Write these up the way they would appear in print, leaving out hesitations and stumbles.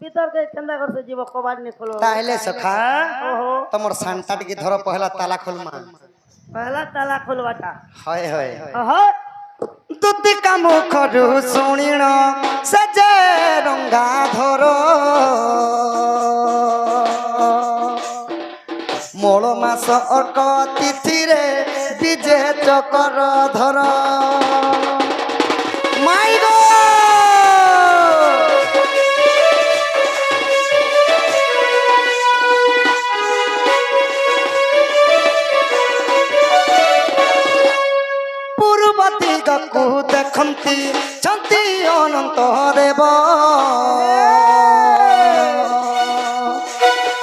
ভিতরকে কেন্দা করছে জীব কবাট নি খোলো তাহলে সখা ওহো তোমার সানটা টিকে ধরো পহলা তালা খোলমা পহলা তালা খোলবাটা হয় হয় ওহো দুতি কাম খরু শুনিণ সজে রঙ্গা ধর মোଳ মাস অর্ক তিথিরে বিজে চকর ধর মাই গো ପୂର୍ବ ଦିଗକୁ ଦେଖନ୍ତି ଛନ୍ତି ଅନନ୍ତ ଦେବ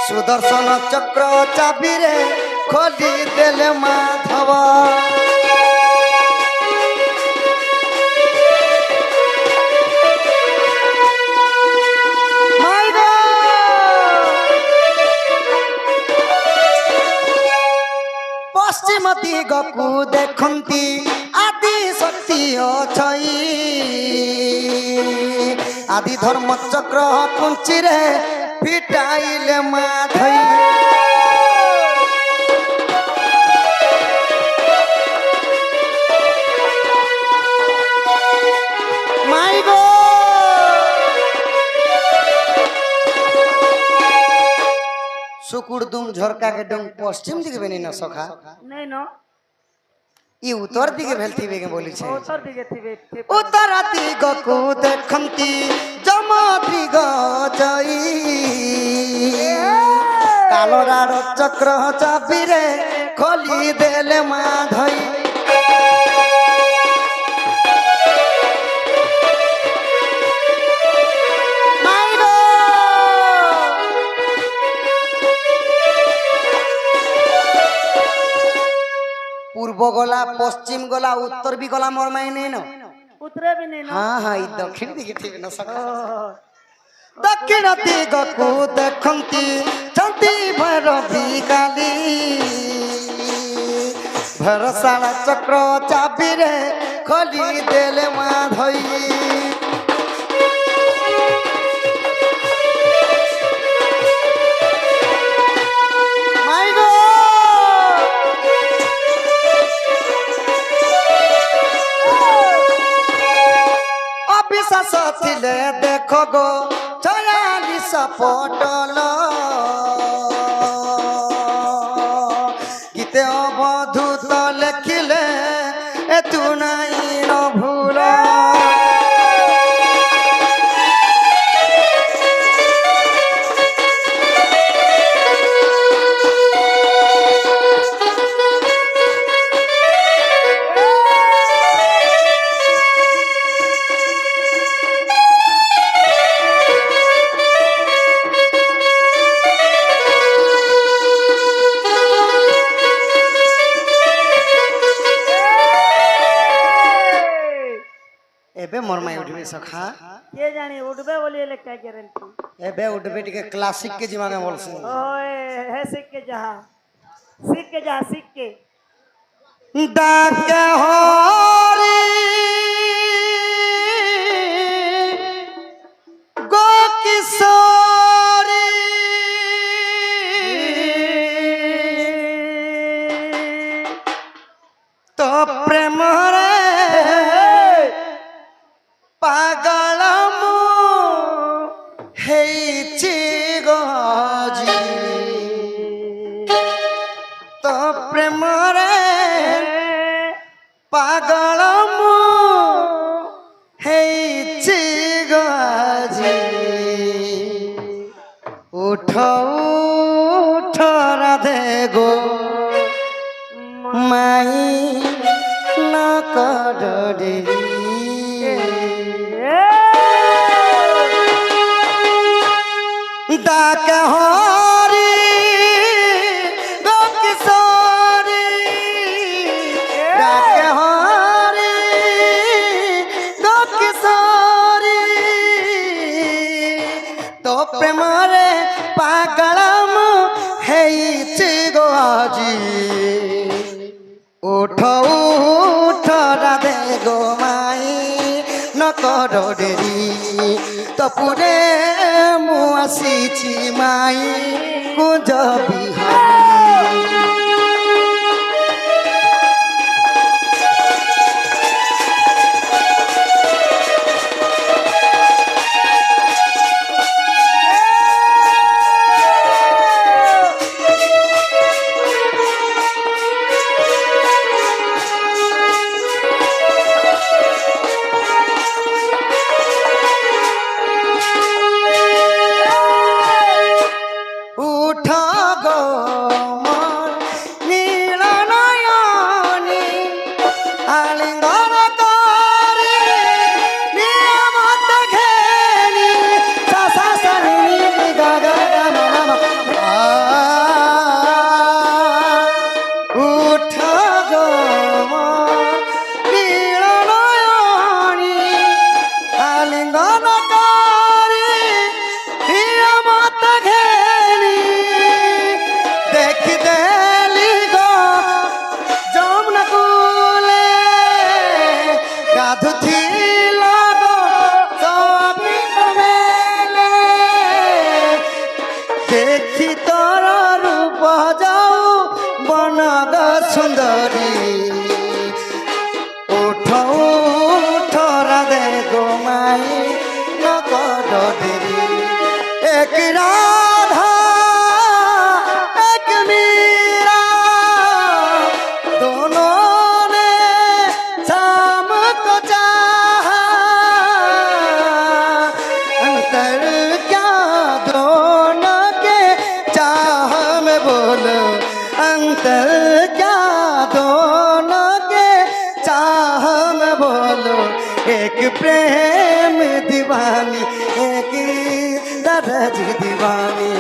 ସୁଦର୍ଶନ ଚକ୍ର ଚାବିରେ ଖୋଲି ଦେଲେ ମାଧବ পশ্চিম দিগକୁ ଦେଖନ୍ତି আদি শক্তি অছই আদি ধর্ম চক্র কুঞ্চিরে ফিটাইলে মাধই মাই গো শুকুরদুম ঝরকা के डुम पश्चिम दिखे बेनी न सखा नहीं नो ই উত্তর দিকে ভেলতিবে কে বলিছে उत्तर दिगे थिबे উত্তর দিগକୁ দেখନ୍ତି যম দিগ জই কালরার চক্র চাবিরে খোলি দেলে মাধই पूर्व गला पश्चिम गला उत्तर भी गला मोर माई नहीं न उतरे भी नहीं नो हाँ हाँ ई दक्षिण दिखे थिबे न सका दक्षिण दिगକୁ ଦେଖନ୍ତି ଛନ୍ତି ଭୈରବୀ କାଲି ଭରସାଳ ଚକ୍ର ଚାବିରେ ଖୋଲି ଦେଲେ ମାଧଇ ମାଇ ଗো অবিশ্বাস ଥିଲେ ଦେଖ গো 46 পটল গীতে অবধূত লেখিলে এতু নাই ন ভুল एबे मोर माई उठबे सखा के जानी उठबे बोलिए ले क्या गारंटी एबे उठबे टिके क्लासिक के जीवा में बोलसे ओए है सीख के जा सीख के डाके हरी गो किशोरी तो प्रेम रे पागल मु हेची गजी तो प्रेम रे पागल मु हेची गजी उठ उठ राधे गो माई न करडी डाक हरी गो किशोरी डाक हरी गो किशोरी तो प्रेम रे पागल मु हेची गो आजी उठ उठ राधे गो माई न कर डेरी तो पुरे मु গোসাই কুঞ্জ বিহারী উঠা গো মন নীল নয়নী আলিঙ্গন করে নিয়মত ঘেনি সা সা নি নি গা গা গা মা মা উঠা গো মন নীল নয়নী আলিঙ্গন করে নিয়মত ঘেনি দেখি দেলি গো যমুনা কূলে গাধুছিল গো সবিন মেলে দেখি তোর রূপ যাও বনগ সুন্দরী উঠ উঠ রাধে গোমাই নকর দেরি এক রাধা एक मीरा दोनों ने शाम को चाहा अंतर क्या दोनों के चाह में बोलो अंतर क्या दोनों के चाह में बोलो एक प्रेम दीवानी एक दरज दीवानी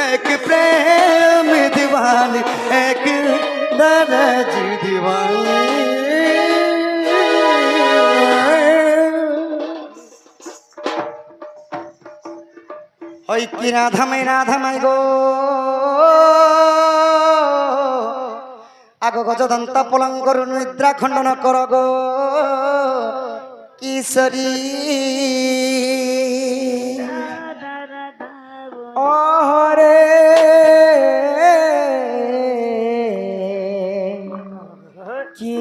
एक प्रेम दीवानी एक दरज दीवानी ওই কি রাধামাই গো আগ গজদন্ত পলঙ্কর নিদ্রা খণ্ডন কর গো কিশোরী ওরে কি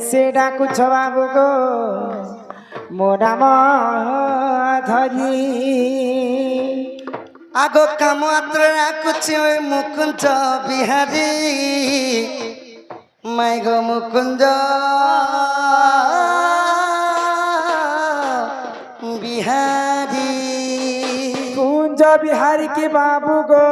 সে ডাকুছ বাবু গো মোরাম ধরি আগ কাম আত্র রাখুছি ওই মুকুঞ্জ বিহারী মাই গো মুকুঞ্জ বিহারী কুঞ্জ বিহারী কি বাবু গো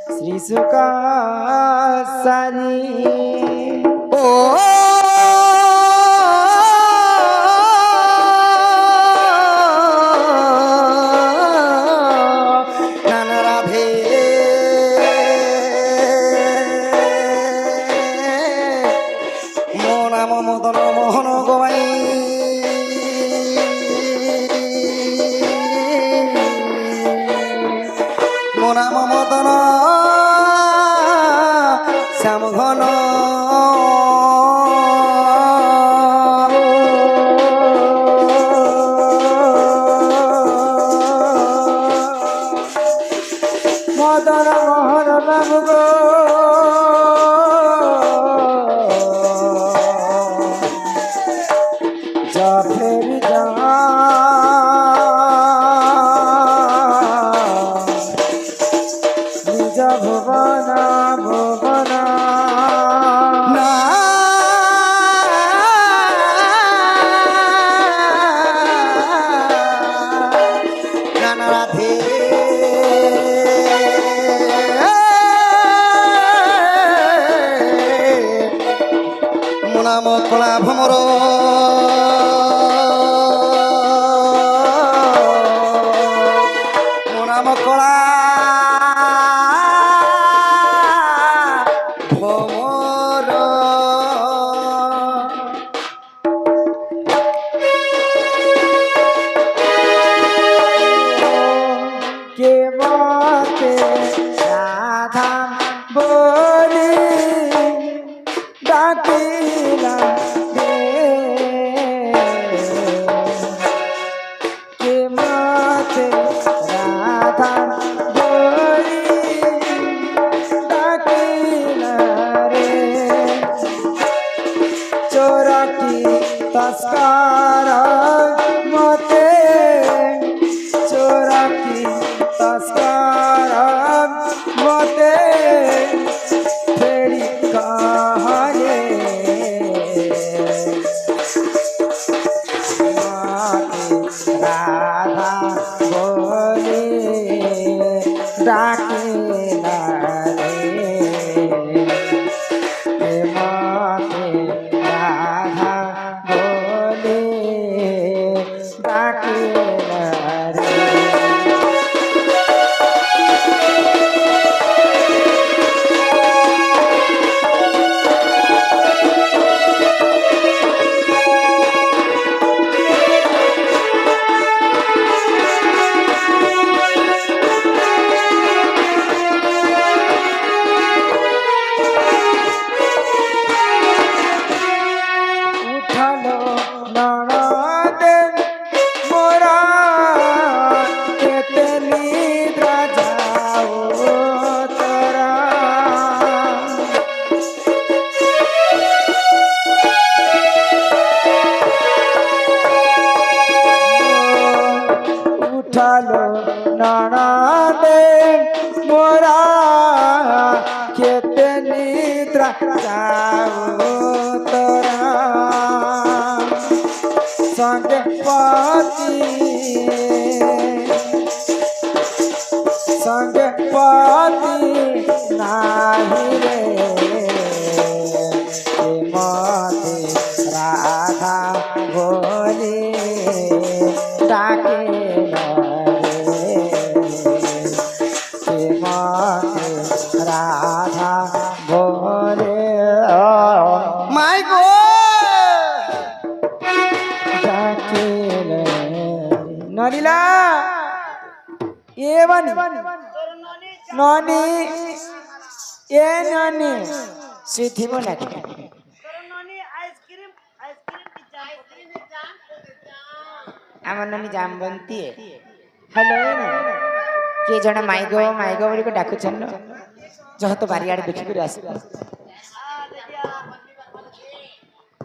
শ্রী সুখ সারি ও নানা রাধে মনাম মদন মোহন গোয়াই মনাম মদন শ্যাম ঘন মদন মোহন বাবু গো যা ফেরি যা নিজ ভুবন ভুবন না নানা রাধে মোনাম কলা ভমর মোনাম কলা ভমর কে মতে রাধা বলি ডাকিলা রে কে মাতে রাধা বলি ডাকিলা রে চোরাটি তস্কার মতে চোরাটি তস্কার মতে ফেরি কাহারে মাতে রাধা বলে ডাকে না রে মাতে রাধা বলে ডাকে না রে উঠালো নরদে মোরা কেতে নিদ্রা যাও তোরা উঠালো নরদে মোরা কেতে নিদ্রা যাও তোরা সঙ্গে পতি সঙ্গে পতি নাহি রে মতে রাধা বলে ডাকে না রে মতে রাধা বলে মাই গো নলিলা এ বানি ননি এ ননি সিথিব নাকি আমার ননি জামবন্তী হ্যালো କିଏ ଜଣେ ମାଇକ ମାଇକ ବୋଲିକି ଡାକୁଛନ୍ ଯହ ତ ବାରିଆଡେ ଦେଖିକରି ଆସିବା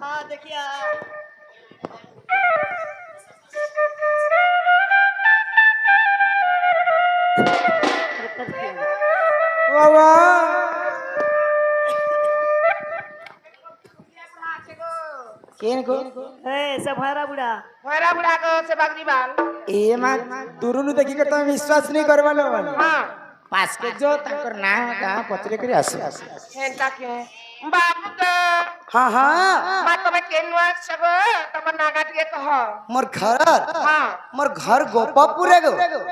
हाँ देखिए বাবা কেন কো से भैरा बुढ़ा भैरा बुढ़ा को से बकरी बाल ए मा दुरुनु देखि के तुम विश्वास नहीं करवालो हाँ पास के जो तंकर ना का पचरे करी आसे हेंता के बाबू तो हां हां बात में केनुआ सब तमन नागाटिए कह मोर घर हाँ मोर घर गोपापुरे गो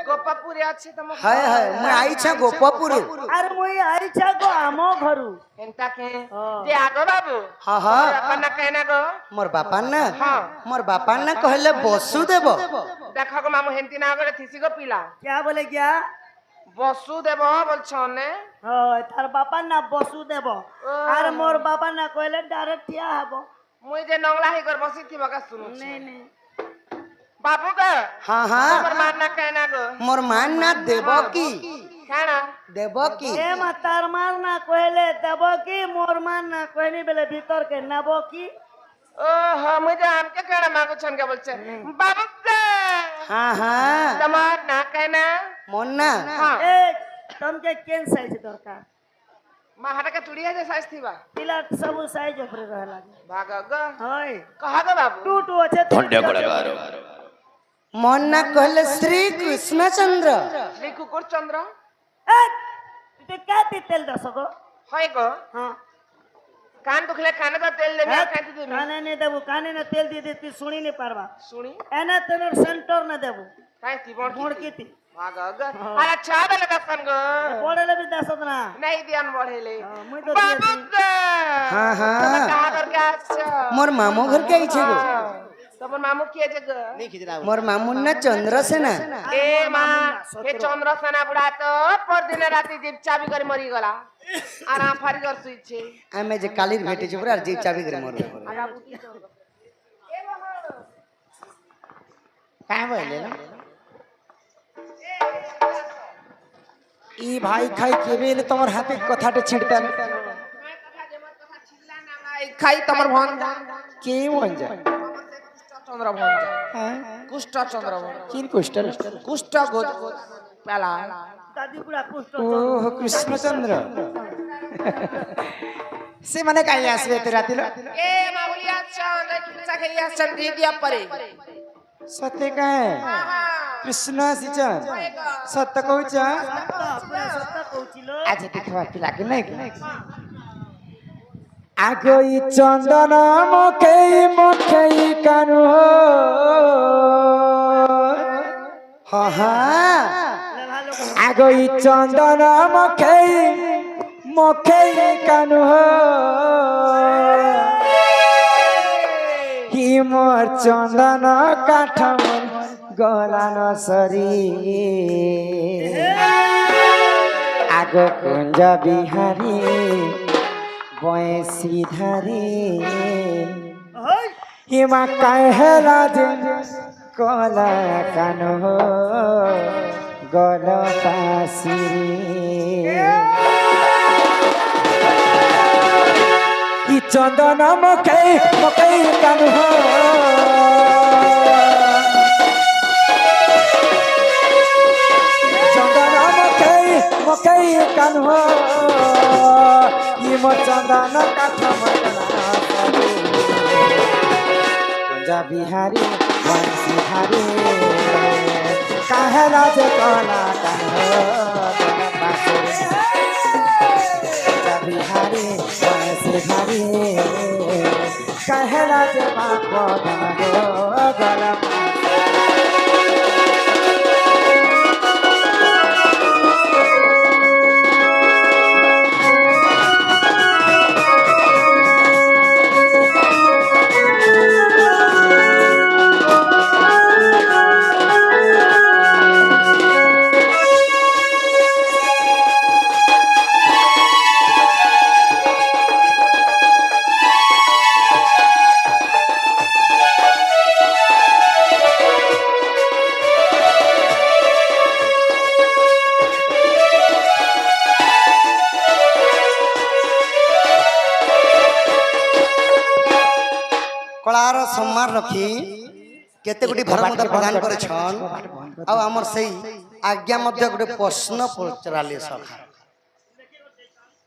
गोपापुरे अच्छे तम हाय हाय मैं आई छ गोपापुरे अरे मुई आई छा को आमो घरु हेंता के हाँ। ते आगो बाबू हां हां अपन ना कहना गो मोर बापा ना हाँ। मोर बापा ना कहले बसु देबो देखो गो मामू हेंती ना गरे थिसी गो पीला क्या बोले क्या बसु देबो बोल छने हाँ तार बापा ना बसु देबो अरे मोर बापा ना कहले डायरेक्ट क्या हबो मुई जे नंगला ही कर बसी थी बका सुनु नहीं नहीं बाबू का हां पर हां मान ना कहना गो मोर मान ना देबो की खाना देबो की ए मा तार मार ना कहले देबो की मोर मान ना कहनी बेले भीतर के नबो की ओ हाँ मुझे हमके कहना मांगो छन के बोलছে बाबू का हां हां तमार ना कहना मोन ना हाँ ए तुमके केन साइज दरकार महारा के तुड़िया जे साइज थी बा पिला सब साइज ऊपर रहला भागा ग होय कहा ग बाबू टूटू আছে मोन ना कहले श्री कृष्णचंद्र श्री कुकुर चंद्र ए तू क्या तेल दसगो होय गो हां कान दुखले कान का तेल ले मैं कहती थी काने ने देबो काने ने तेल दी देती सुनी नहीं पारबा सुनी एना तनर सेंटर न देबो कहती बोल मोड़ की थी भागा ग अरे चाह दे लगा सन गो पड़ेले भी दसत ना नहीं ध्यान बढ़ेले मुई तो बाबू दिए का हां हां कहा कर के अच्छा मोर मामो घर के आई छे गो তোমার মামু কিয়ে যে গো মোর মামুর না চন্দ্রসেনা এ মা হে চন্দ্রসেনা বুড়া তো পরদিন রাতে জিপ চাবি করে মরি গলা আর আফারি ঘর শুইছে আমি যে কালির ভেটেছি পুরো আর জিপ চাবি করে মরবে काय बोलले ना ই ভাই খাই কেবেলে তোমার হাতে কথাটা ছিড়তাম খাই তোমার ভন কে মন যায় চন্দ্র ভন হ্যাঁ কুষ্ঠ চন্দ্র ভন কিন কুষ্টার কুষ্ঠ গোজ পেলা দাদি পুরা পুষ্ট ও কৃষ্ণচন্দ্র সে মানে কাই আসবে এতে রাতিল এ মাউলিয়া চাঁদ কিসা খাই আসছেন দিদিয়া পরে সত্যি কায় কৃষ্ণ আসিছন সত্য কହୁছ পুরা সত্য কହୁছিল আজ দেখবা পিলা কে নাই আগই চন্দন মুখেই মুখেই কানু হ্যাঁ হ্যাঁ ভালো আগই চন্দন মুখেই মুখেই কানু হি মোর চন্দন কাঠ গলান সরি আগ কুঞ্জ বিহারী বয়সী ধারে হই হিমা কাহেলা যে কলা কান গল পাশি ই চন্দন মুখে মুখে কান চন্দন মুখে মুখে কান ইমো চন্দন কাঠ কুঞ্জা বিহারী বংশী ধারে কাহেলা যে কলা কান কুঞ্জা বিহারী বংশী ধারে কাহেলা যে বাপ গলা কলার সম্মান রখি কেতে গুটি ভারত প্রদান করেছন আর আমার সেই আজ্ঞা মধ্যে গোটে প্রশ্ন পচারালি সখা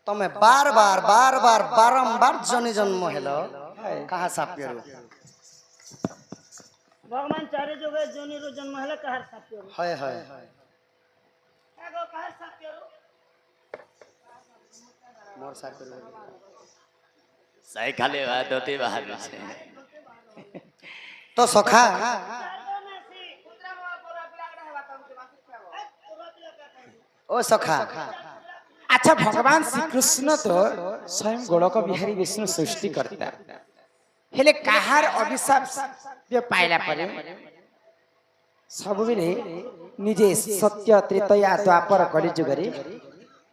তুমি বার বার বার বার বারম্বার জনি জন্ম হেল কাহা সাপিয়র ভগবান চারি যোগে জনির জন্ম হলে কাহার সাথে হয় হয় এগো কাহার সাথে মোর সাপিয়র સાઈ ખાલી વાત હોતી બહાર છે তো সখা ও সখা अच्छा भगवान श्री कृष्ण तो स्वयं गोलक बिहारी विष्णु सृष्टि करता हेले काहार अभिशाप ये पाइला परे सब बेले निजे सत्य त्रेतया द्वापर कलि जुगरे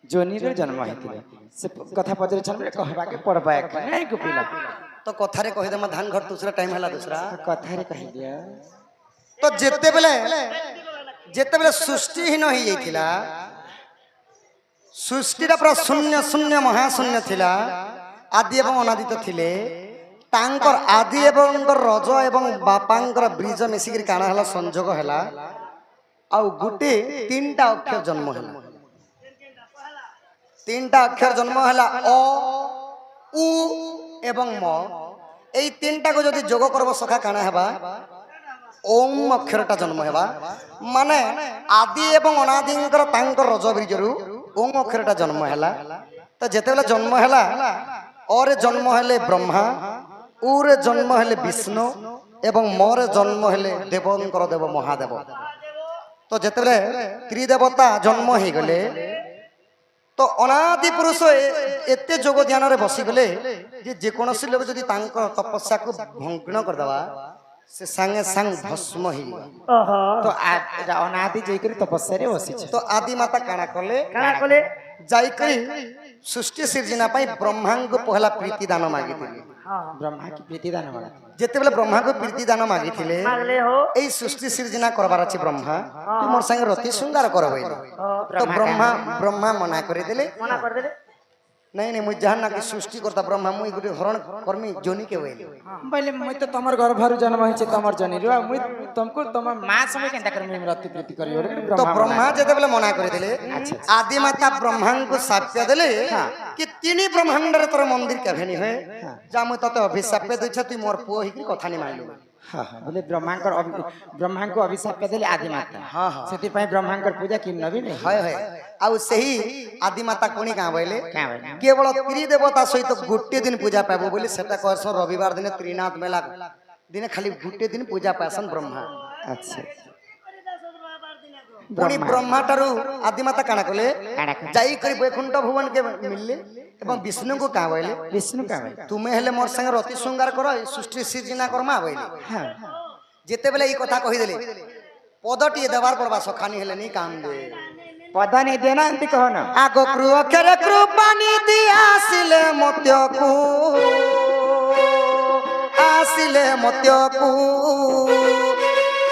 जोनिर जन्म हेतिले से कथा पजरे छन कहबा के पड़बा नै गुपिला তো কথারে কহি দে ধান ঘর दूसरा टाइम हला दूसरा कथा रे कहि दिया তো যেতেবেলে সৃষ্টিহীন হয়ে যাইছিলা সৃষ্টিটা পুরা শূন্য শূন্য মহাশূন্য থিলা আদি এবং অনাদিত থিলে তাঙ্কর আদি এবং রজ এবং বাপাঙ্কর ব্রিজ মিশিকি কাଣା হলা সংযোগ হলা আউ গুটে তিনটা অক্ষর জন্ম হলা তিনটা অক্ষর জন্ম হলা অ উ এবং ম এই তিনটাকে যদি যোগ করব সখা কাଣା হেবা ওম অক্ষরটা জন্ম হেবা মানে আদি এবং অনাদিঙ্কর তাঙ্কর রজ ব্রিজরু ওম অক্ষরটা জন্ম হেলা তো যেতেবেলে জন্ম হেলা অরে জন্ম হেলে ব্রহ্মা উরে জন্ম হেলে বিষ্ণু এবং মরে জন্ম হেলে দেবঙ্কর দেব মহাদেব তো যেতেবেলে ত্রিদেবতা জন্ম হয়ে গলে তো অনাদি পুরুষ এতে যোগ ধ্যানরে বসিগলে যে যেকোনসি লোক যদি তাঙ্ক তপস্যাকে ভগ্ন করদেবা ସେ ସାଙ୍ଗେ ସାଙ୍ଗ ଭସ୍ମ ହେଇଗଲା। ଓହୋ তো এটা অনাদি যাইকরি তপস্যারে বসিছে। ତ ଆଦି ମାତା କାଣା କଲେ କାଣା କଲେ ଯାଇକରି ସୃଷ୍ଟି ସିର୍ଜନା ପାଇଁ ବ୍ରହ୍ମାଙ୍କୁ ପହଲା ପ୍ରୀତି ଦାନ ମାଗିଥିଲେ। ହଁ ব্রহ্মা কি প্রীতি দান করা। ଯେତେବେଳେ ବ୍ରହ୍ମାଙ୍କୁ ପ୍ରୀତି ଦାନ ମାଗିଥିଲେ ମାଗଲେ ହୋ ଏଇ ସୃଷ୍ଟି ସିର୍ଜନା କରବାର ଅଛି ବ୍ରହ୍ମା ତୁ ମୋର ସାଙ୍ଗେ ଅତି ସୁନ୍ଦର କର ବୋଇଲେ। ତ ବ୍ରହ୍ମା ମନା କରିଦେଲେ ମନା କରିଦେଲେ ନାଇଁ ନାଇଁ ମୁଇଁ ଯାହା ନା କି ସୃଷ୍ଟି করতা ব্রহ্মা মুই ଗୋଟେ হরণ কর্মী জনি কে বইলে। বলে মুই তো তোমার গর্ভরু জন্ম হইছে তোমার জনিরু মুই তুমকু তোমার মা সময় কেনতা করি মুই রতি প্রীতি করি ওরে তো ব্রহ্মা যেତେବେଳେ মନା କରିଦେଲେ ଆଦି ମାତା ବ୍ରହ୍ମାଙ୍କୁ ସାପ୍ୟ ଦେଲେ କି ତିନି ବ୍ରହ୍ମାଣ୍ଡରେ ତୋର ମନ୍ଦିର କେଭେ ନି ହଏ ଯା ମୁଇଁ ତତେ ଅଭିଶାପ ଦେଇଛ ତୁଇ ମୋର ପୁଅ ହେଇକି କଥା ନି ମାନିଲୁ। হ্যাঁ হ্যাঁ বলে ব্রহ্মাঙ্কর অভিশাপ দেলে আদি মাতা। হ্যাঁ হ্যাঁ সেটিপাই ব্রহ্মাঙ্কর পূজা কি নবী নেই। হয় হয় ଆଉ ସେହି ଆଦି ମାତା কোনি কাঁ বইলে কাঁ বইলে? কেবল ত্রিদেবতা সহিত গোটে দিন পূজা পাবো বলে সেটা কহসন রবিবার দিনে ত্রিনাথ মেলা দিনে খালি গোটে দিন পূজা পাইসন ব্রহ্মা। আচ্ছা পুଣି ବ୍ରହ୍ମାଠାରୁ ଆଦି ମାତା କାଣା କଲେ କାଣା କଲେ? ଯାଇକରି ବୈକୁଣ୍ଠ ଭୁବନ କେ ମିଳିଲେ ଏବଂ ବିଷ୍ଣୁଙ୍କୁ କାଁ ବଇଲେ বিষ্ণু কামে। ତୁମେ ହେଲେ ମୋର ସାଙ୍ଗରେ ଅତି ଶୃଙ୍ଗାର କର ଏ ସୃଷ୍ଟି ସିର୍ଜନା କର୍ମା ବଇଲେ। হ্যাঁ ଯେତେବେଳେ ଏଇ କଥା କହିଦେଲେ ପଦଟିଏ ଦେବାର ପଡ଼ବା ସଖାନି ହେଲେ ନି କାମ ଦେ পদানি দেনা এমতি কহ না। ଆଗକୁ ଅକ୍ଷରେ କୃପାନି ଦି ଆସିଲେ ମତ୍ୟକୁ ଆସିଲେ ମତ୍ୟକୁ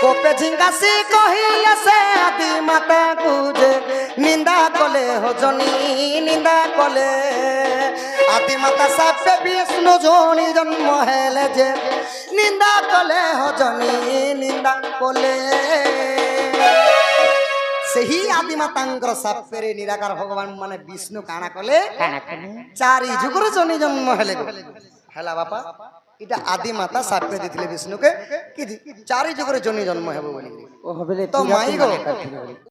କୋପେ ଝିଙ୍ଗାସି କହିଲେ ସେ ଆଦି ମାତାକୁ ଯେ ନିନ୍ଦା କଲେ ହଜନି ନିନ୍ଦା କଲେ ଆଦି ମାତା ସାପେ ବିଷ୍ଣୁ ଜଣୀ ଜନ୍ମ ହେଲେ ଯେ ନିନ୍ଦା କଲେ ହଜନି ନିନ୍ଦା କଲେ। ସେହି ଆଦି ମାତାଙ୍କର ସାପେରେ ନିରାକାର ଭଗବାନ ମାନେ ବିଷ୍ଣୁ କାଣା କଲେ কানা কানে। ଚାରି ଯୁଗରୁ ଜନି ଜନ୍ମ ହେଲେ ହେଲା ବାପା এটা আদি মাতা সাপে দিଥିଲେ বিষ্ণুকে কি চারি যুগরে জনি জন্ম ହେବ ବୋଲି। ও বলে তো মাই গো